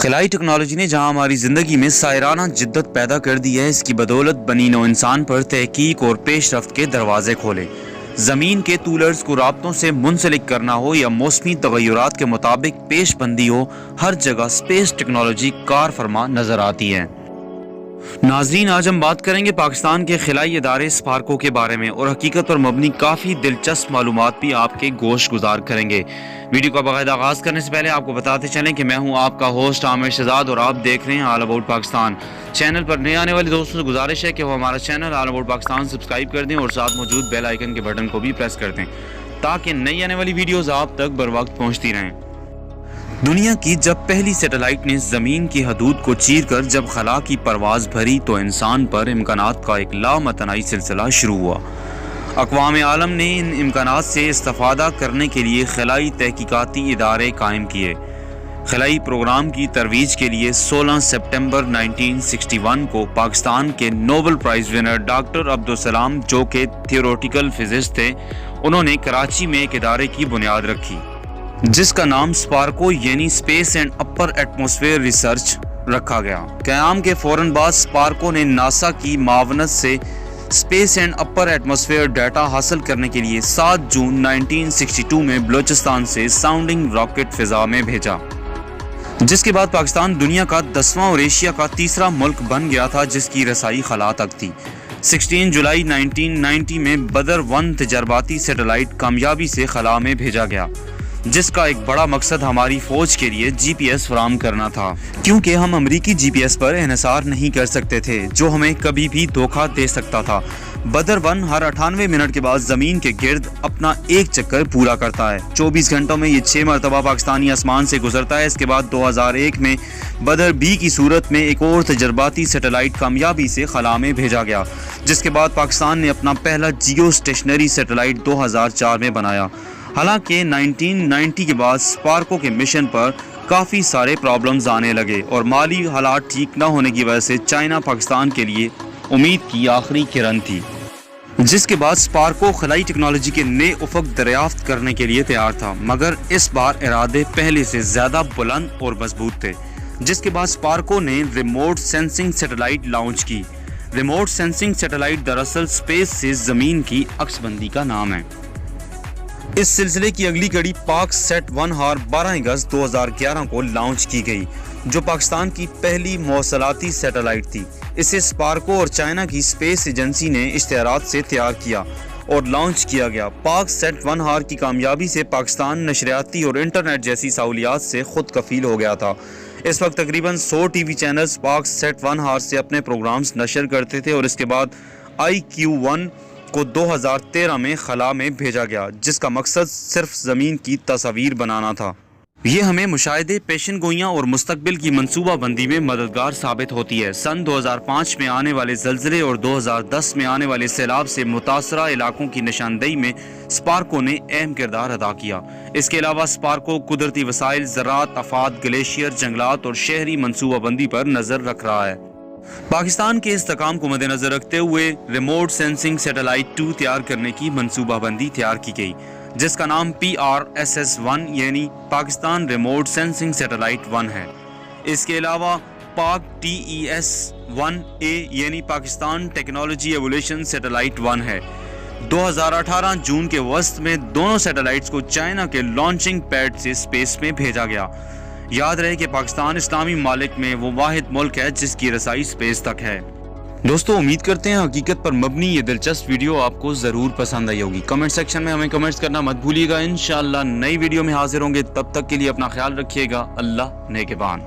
खिलाई टेक्नोलॉजी ने जहां हमारी ज़िंदगी में सायराना जिद्दत पैदा कर दी है, इसकी बदौलत बनी नौ इंसान पर तहकीक और पेशरफ्त के दरवाजे खोले। ज़मीन के तूलर्स को राब्तों से मुंसलिक करना हो या मौसमी तगय्युरात के मुताबिक पेशबंदी हो, हर जगह स्पेस टेक्नोलॉजी कार फरमा नजर आती है। नाजरीन, आज हम बात करेंगे पाकिस्तान के खिलाई इदारे स्पार्को के बारे में और हकीकत पर मबनी काफ़ी दिलचस्प मालूमात भी आपके गोश गुजार करेंगे। वीडियो का बाकायदा आगाज़ करने से पहले आपको बताते चलें कि मैं हूं आपका होस्ट आमिर शहजाद और आप देख रहे हैं ऑल अबाउट पाकिस्तान। चैनल पर नए आने वाले दोस्तों से गुजारिश है कि वो हमारा channel all about Pakistan subscribe कर दें और साथ मौजूद बेल आइकन के बटन को भी प्रेस कर दें ताकि नई आने वाली वीडियोज़ आप तक बर वक्त पहुँचती रहें। दुनिया की जब पहली सैटेलाइट ने ज़मीन की हदूद को चीर कर जब खला की परवाज़ भरी तो इंसान पर इम्कानात का एक लामतनाई सिलसिला शुरू हुआ। अक़वाम आलम ने इन इम्कानात से इस्तिफ़ादा करने के लिए खिलाई तहकीकाती इदारे कायम किए। खिलाई प्रोग्राम की तरवीज के लिए 16 सितंबर 1961 को पाकिस्तान के नोबल प्राइज़ विनर डॉक्टर अब्दुल-सलाम, जो के थियोरेटिकल फिजिस्ट थे, उन्होंने कराची में एक इदारे की बुनियाद रखी जिसका नाम स्पार्को यानी space and upper atmosphere research रखा गया। क़याम के फ़ौरन बाद स्पार्को ने नासा की मावनत से space and upper atmosphere data हासिल करने के लिए 7 जून 1962 में बलूचिस्तान से साउंडिंग रॉकेट फ़िज़ा में भेजा, जिसके बाद पाकिस्तान दुनिया का 10वां और एशिया का तीसरा मुल्क बन गया था जिसकी रसाई खला तक थी। 16 जुलाई 1990 में बदर 1 तजर्बाती सैटेलाइट कामयाबी से खला में भेजा गया, जिसका एक बड़ा मकसद हमारी फौज के लिए GPS फराहम करना था, क्योंकि हम अमरीकी GPS पर इन्हिसार नहीं कर सकते थे जो हमें कभी भी धोखा दे सकता था। बदर 1 हर 98 मिनट के बाद ज़मीन के गिर्द अपना एक चक्कर पूरा करता है। 24 घंटों में ये 6 मरतबा पाकिस्तानी आसमान से गुजरता है। इसके बाद 2001 में बदर B की सूरत में एक और तजर्बाती सैटेलाइट कामयाबी से खला में भेजा गया, जिसके बाद पाकिस्तान ने अपना पहला जियो स्टेशनरी सैटेलाइट 2004 में बनाया। हालांकि 1990 के बाद स्पार्को के मिशन पर काफ़ी सारे प्रॉब्लम्स आने लगे और माली हालात ठीक न होने की वजह से चाइना पाकिस्तान के लिए उम्मीद की आखिरी किरण थी, जिसके बाद स्पार्को खिलाई टेक्नोलॉजी के नए उफ़क़ दरियाफ्त करने के लिए तैयार था, मगर इस बार इरादे पहले से ज़्यादा बुलंद और मजबूत थे। जिसके बाद स्पार्को ने रिमोट सेंसिंग सैटेलाइट लॉन्च की। रिमोट सेंसिंग सैटेलाइट दरअसल स्पेस से ज़मीन की अक्सबंदी का नाम है। इस सिलसिले की अगली कड़ी पाक सेट 1 12 अगस्त 2011 को लॉन्च की गई, जो पाकिस्तान की पहली मौसलाती सैटेलाइट थी। इसे स्पार्को और चाइना की स्पेस एजेंसी ने इश्तिहारात से तैयार किया और लॉन्च किया गया। पाक सेट 1 की कामयाबी से पाकिस्तान नशरियाती और इंटरनेट जैसी सहूलियात से खुद कफील हो गया था। इस वक्त तकरीबन 100 TV चैनल्स पाक सेट 1 से अपने प्रोग्राम्स नशर करते थे और इसके बाद IQ-1 को 2013 में खला में भेजा गया, जिसका मकसद सिर्फ ज़मीन की तस्वीर बनाना था। ये हमें मुशाहिदे, पेशन गोइयाँ और मुस्तकबिल की मनसूबा बंदी में मददगार साबित होती है। सन 2005 में आने वाले ज़लज़ले और 2010 में आने वाले सैलाब से मुतासरा इलाकों की निशानदेही में स्पार्को ने अहम किरदार अदा किया। इसके अलावा स्पार्को कुदरती वसाइल, ज़राअत, आफात, ग्लेशियर, जंगलात और शहरी मनसूबा बंदी पर नज़र रख रहा है। पाकिस्तान के इस्तेकाम को मद्देनजर रखते हुए रिमोट सेंसिंग सैटेलाइट 2 तैयार करने की मनसूबाबंदी तैयार की गई, जिसका नाम PRSS-1 यानी पाकिस्तान रिमोट सेंसिंग सैटेलाइट 1 है। इसके अलावा पाक TES-1A यानी पाकिस्तान टेक्नोलॉजी एवोल्यूशन सैटेलाइट 1 है। 2018 जून के वस्त में दोनों सैटेलाइट्स को चाइना के लॉन्चिंग पैड से स्पेस में भेजा गया। याद रहे कि पाकिस्तान इस्लामी मालिक में वो वाहिद मुल्क है जिसकी रसाई स्पेस तक है। दोस्तों, उम्मीद करते हैं हकीकत पर मबनी ये दिलचस्प वीडियो आपको ज़रूर पसंद आई होगी। कमेंट सेक्शन में हमें कमेंट्स करना मत भूलिएगा। इंशाअल्लाह नई वीडियो में हाजिर होंगे, तब तक के लिए अपना ख्याल रखिएगा। अल्लाह नेगहबान।